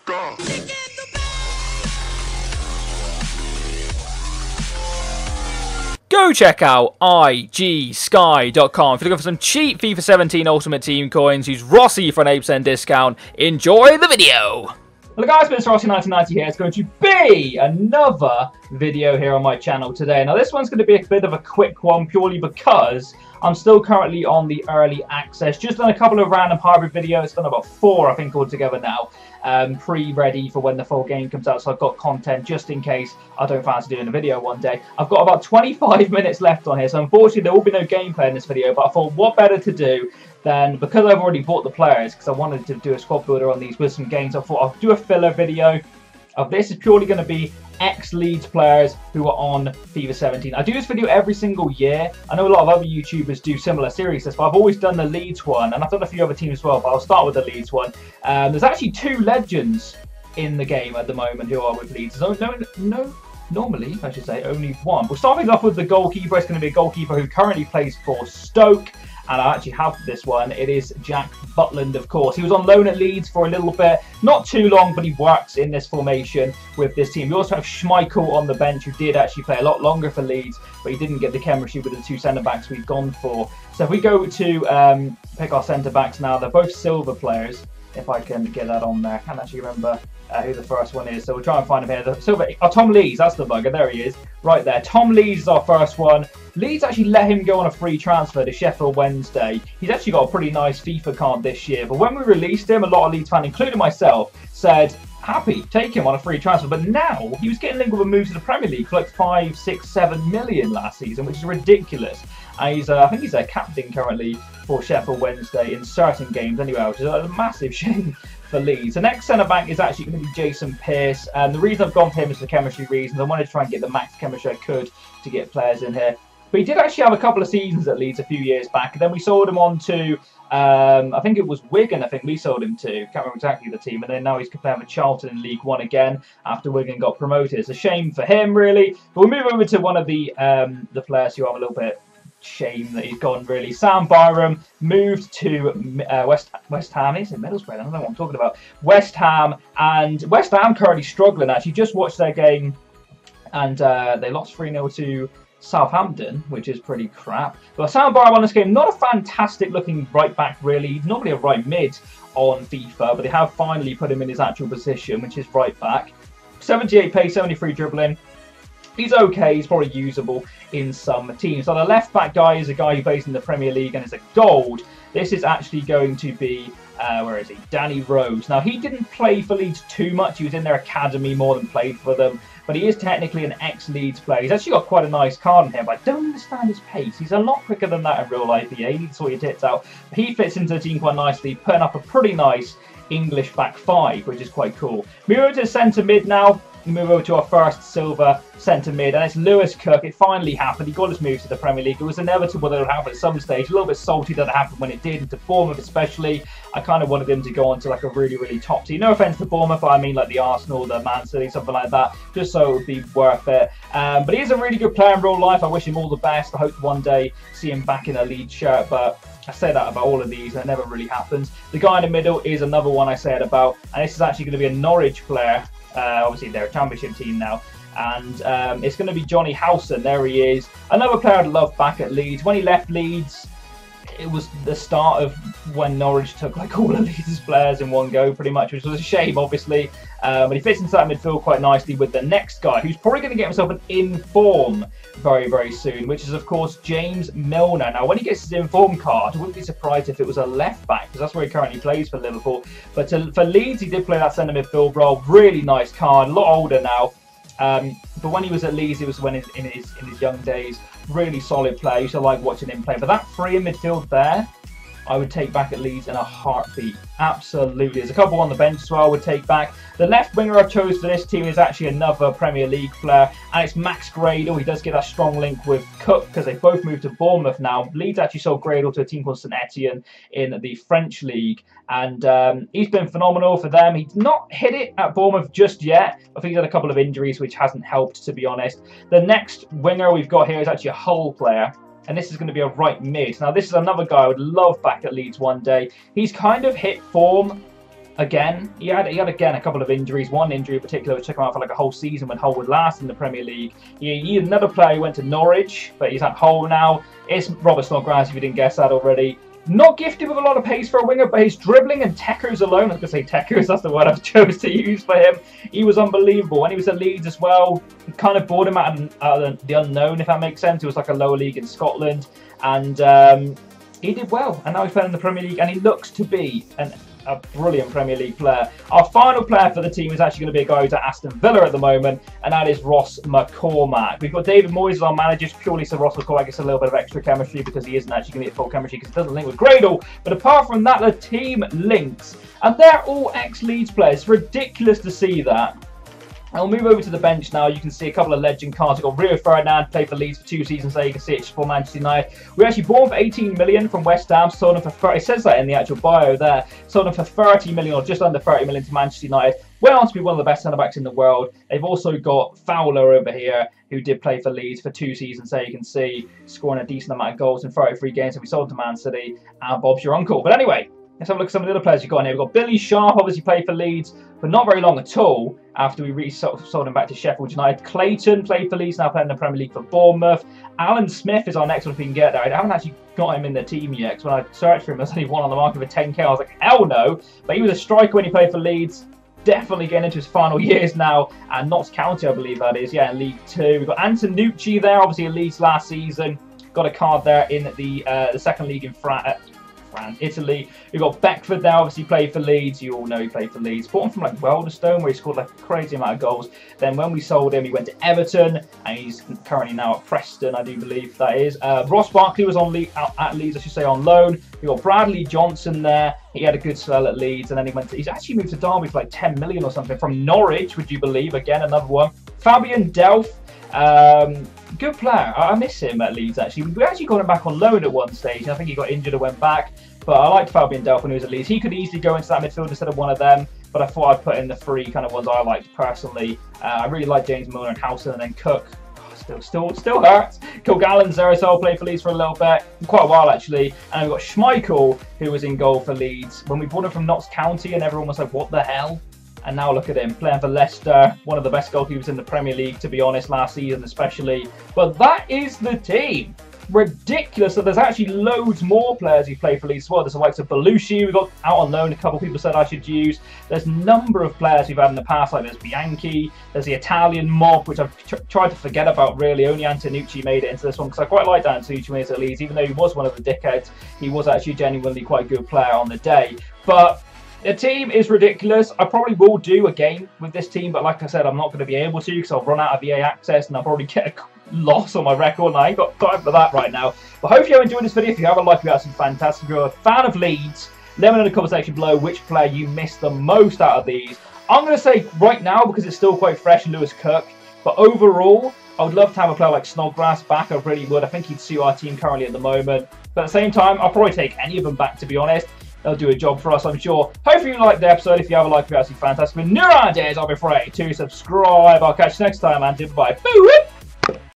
go. Go check out igsky.com if you're looking for some cheap FIFA 17 Ultimate Team coins. Use Rossi for an 8% discount. Enjoy the video. Well guys, it's Rossi1990 here. It's going to be another video here on my channel today. Now this one's going to be a bit of a quick one purely because I'm still currently on the early access. Just done a couple of random hybrid videos. Done about 4 I think altogether now. Pre-ready for when the full game comes out, so I've got content just in case I don't fancy doing a video one day. I've got about 25 minutes left on here, so unfortunately there will be no gameplay in this video, but I thought what better to do than, because I've already bought the players, because I wanted to do a squad builder on these with some games, I thought I'll do a filler video of this. Is purely going to be ex-Leeds players who are on FIFA 17. I do this video every single year. I know a lot of other YouTubers do similar series, but I've always done the Leeds one, and I've done a few other teams as well, but I'll start with the Leeds one. There's actually 2 legends in the game at the moment who are with Leeds. Normally, I should say, only 1. We'll start things off with the goalkeeper. It's going to be a goalkeeper who currently plays for Stoke. And I actually have this one. It is Jack Butland, of course. He was on loan at Leeds for a little bit. Not too long, but he works in this formation with this team. We also have Schmeichel on the bench, who did actually play a lot longer for Leeds, but he didn't get the chemistry with the 2 centre-backs we've gone for. So if we go to pick our centre-backs now, they're both silver players. If I can get that on there. I can't actually remember who the first one is, so we'll try and find him here. The silver, Tom Leeds, that's the bugger. There he is, right there. Tom Leeds is our first one. Leeds actually let him go on a free transfer to Sheffield Wednesday. He's actually got a pretty nice FIFA card this year, but when we released him, a lot of Leeds fans, including myself, said, happy, take him on a free transfer. But now, he was getting linked with a move to the Premier League for like 5, 6, 7 million last season, which is ridiculous. And he's, I think he's their captain currently for Sheffield Wednesday in certain games anyway, which is a massive shame for Leeds. The next centre-back is actually going to be Jason Pearce, and the reason I've gone for him is for chemistry reasons. I wanted to try and get the max chemistry I could to get players in here. But he did actually have a couple of seasons at Leeds a few years back, and then we sold him on to, I think it was Wigan, I think we sold him to. Can't remember exactly the team, and then now he's playing with Charlton in League One again after Wigan got promoted. It's a shame for him, really. But we'll move over to one of the players who I'm a little bit shame that he's gone, really. Sam Byram moved to West Ham. He's in Middlesbrough. I don't know what I'm talking about. West Ham, and West Ham currently struggling. Actually, just watched their game, and they lost 3-0 to Southampton, which is pretty crap. But Sam Byram on this game, not a fantastic looking right back, really. He's normally a right mid on FIFA, but they have finally put him in his actual position, which is right back. 78 pace, 73 dribbling. He's okay, he's probably usable in some teams. So the left back guy is a guy who plays in the Premier League and is a gold. This is actually going to be, where is he? Danny Rose. Now, he didn't play for Leeds too much. He was in their academy more than played for them. But he is technically an ex-Leeds player. He's actually got quite a nice card in here, but I don't understand his pace. He's a lot quicker than that in real life. Yeah, you need to sort your tits out. But he fits into the team quite nicely, putting up a pretty nice English back 5, which is quite cool. Move over to centre mid now. We move over to our first silver centre mid, and it's Lewis Cook. It finally happened. He got his move to the Premier League. It was inevitable that it would happen at some stage. A little bit salty that it happened when it did, and to Bournemouth especially. I kind of wanted him to go on to like a really, really top team. No offence to Bournemouth, but I mean like the Arsenal, the Man City, something like that, just so it would be worth it. But he is a really good player in real life. I wish him all the best. I hope to one day see him back in a Leeds shirt, but I say that about all of these, and it never really happens. The guy in the middle is another one I said about, and this is actually going to be a Norwich player. Obviously, they're a championship team now. And it's going to be Johnny Howson. There he is. Another player I'd love back at Leeds. When he left Leeds, it was the start of when Norwich took like all of Leeds' players in one go, pretty much, which was a shame, obviously. But he fits into that midfield quite nicely with the next guy, who's probably going to get himself an inform very, very soon, which is, of course, James Milner. Now, when he gets his inform card, I wouldn't be surprised if it was a left back, because that's where he currently plays for Liverpool. But for Leeds, he did play that centre midfield role. Really nice card, a lot older now. But when he was at Leeds, it was when in his young days. Really solid player. I used to like watching him play. But that 3 in midfield there, I would take back at Leeds in a heartbeat. Absolutely. There's a couple on the bench as well I would take back. The left winger I chose for this team is actually another Premier League player, and it's Max Gradel. He does get that strong link with Cook because they both moved to Bournemouth now. Leeds actually sold Gradel to a team called St Etienne in the French League, and he's been phenomenal for them. He's not hit it at Bournemouth just yet. I think he's had a couple of injuries, which hasn't helped, to be honest. The next winger we've got here is actually a Hull player, and this is going to be a right mid. Now, this is another guy I would love back at Leeds one day. He's kind of hit form again. He had again a couple of injuries. One injury in particular which took him out for like a whole season when Hull would last in the Premier League. He another player who went to Norwich, but he's at Hull now. It's Robert Snodgrass, if you didn't guess that already. Not gifted with a lot of pace for a winger, but his dribbling and techos alone, I was going to say techos, that's the word I chose to use for him. He was unbelievable. When he was at Leeds as well, it kind of brought him out of the unknown, if that makes sense. It was like a lower league in Scotland, and he did well. And now he's playing in the Premier League, and he looks to be a brilliant Premier League player. Our final player for the team is actually going to be a guy who's at Aston Villa at the moment, and that is Ross McCormack. We've got David Moyes as our manager, purely so Ross McCormack gets a little bit of extra chemistry because he isn't actually going to get full chemistry because he doesn't link with Gradle. But apart from that, the team links, and they're all ex-Leeds players. It's ridiculous to see that. I'll move over to the bench now. You can see a couple of legend cards. We've got Rio Ferdinand, played for Leeds for 2 seasons there. You can see it just for Manchester United. We actually bought him for 18 million from West Ham. Sold him for 30, it says that in the actual bio there. Sold him for 30 million or just under 30 million to Manchester United. Went on to be one of the best centre-backs in the world. They've also got Fowler over here, who did play for Leeds for 2 seasons there. You can see scoring a decent amount of goals in 33 games. And we sold to Man City. And Bob's your uncle. But anyway, let's have a look at some of the other players you've got in here. We've got Billy Sharp, obviously played for Leeds, but not very long at all after we sold him back to Sheffield United. Clayton played for Leeds, now playing in the Premier League for Bournemouth. Alan Smith is our next one if we can get there. I haven't actually got him in the team yet, because when I searched for him, there's only one on the market for 10k. I was like, hell no. But he was a striker when he played for Leeds. Definitely getting into his final years now. And Notts County, I believe that is, yeah, in League 2. We've got Antonucci there, obviously in Leeds last season. Got a card there in the second league in Italy. We've got Beckford now, obviously played for Leeds. You all know he played for Leeds. Bought him from like Weldstone, where he scored like a crazy amount of goals. Then when we sold him, he went to Everton, and he's currently now at Preston, I do believe that is. Ross Barkley was on at Leeds, I should say, on loan. We've got Bradley Johnson there. He had a good spell at Leeds, and then he's actually moved to Derby for like 10 million or something from Norwich, would you believe? Again, another one. Fabian Delph. Good player. I miss him at Leeds, actually. We actually got him back on loan at one stage. I think he got injured and went back. But I liked Fabian Delph when he was at Leeds. He could easily go into that midfield instead of one of them. But I thought I'd put in the 3 kind of ones I liked personally. I really like James Milner and Howson, and then Cook. Oh, still hurts. Kilgallen's there as well, played for Leeds for a little bit. Quite a while, actually. And we've got Schmeichel, who was in goal for Leeds. When we brought him from Notts County, and everyone was like, what the hell? And now look at him, playing for Leicester, one of the best goalkeepers in the Premier League, to be honest, last season especially. But that is the team. Ridiculous that there's actually loads more players who play for Leeds as well. There's the likes of Belushi, we've got out on loan, a couple of people said I should use. There's a number of players we've had in the past, like there's Bianchi, there's the Italian mob, which I've tried to forget about really. Only Antonucci made it into this one, because I quite liked Antonucci when he was at Leeds. Even though he was one of the dickheads, he was actually genuinely quite a good player on the day. But the team is ridiculous. I probably will do a game with this team, but like I said, I'm not going to be able to because I'll run out of EA access and I'll probably get a loss on my record, and I ain't got time for that right now. But hopefully you enjoyed this video. If you haven't, liked it, that's fantastic. If you're a fan of Leeds, let me know in the comment section below which player you missed the most out of these. I'm going to say right now, because it's still quite fresh, Lewis Cook. But overall, I would love to have a player like Snodgrass back. I really would. I think he'd suit our team currently at the moment. But at the same time, I'll probably take any of them back, to be honest. They'll do a job for us, I'm sure. Hopefully you liked the episode. If you haven't liked it, it's absolutely fantastic. But new ideas, I'll be afraid to subscribe. I'll catch you next time, and bye. Boo!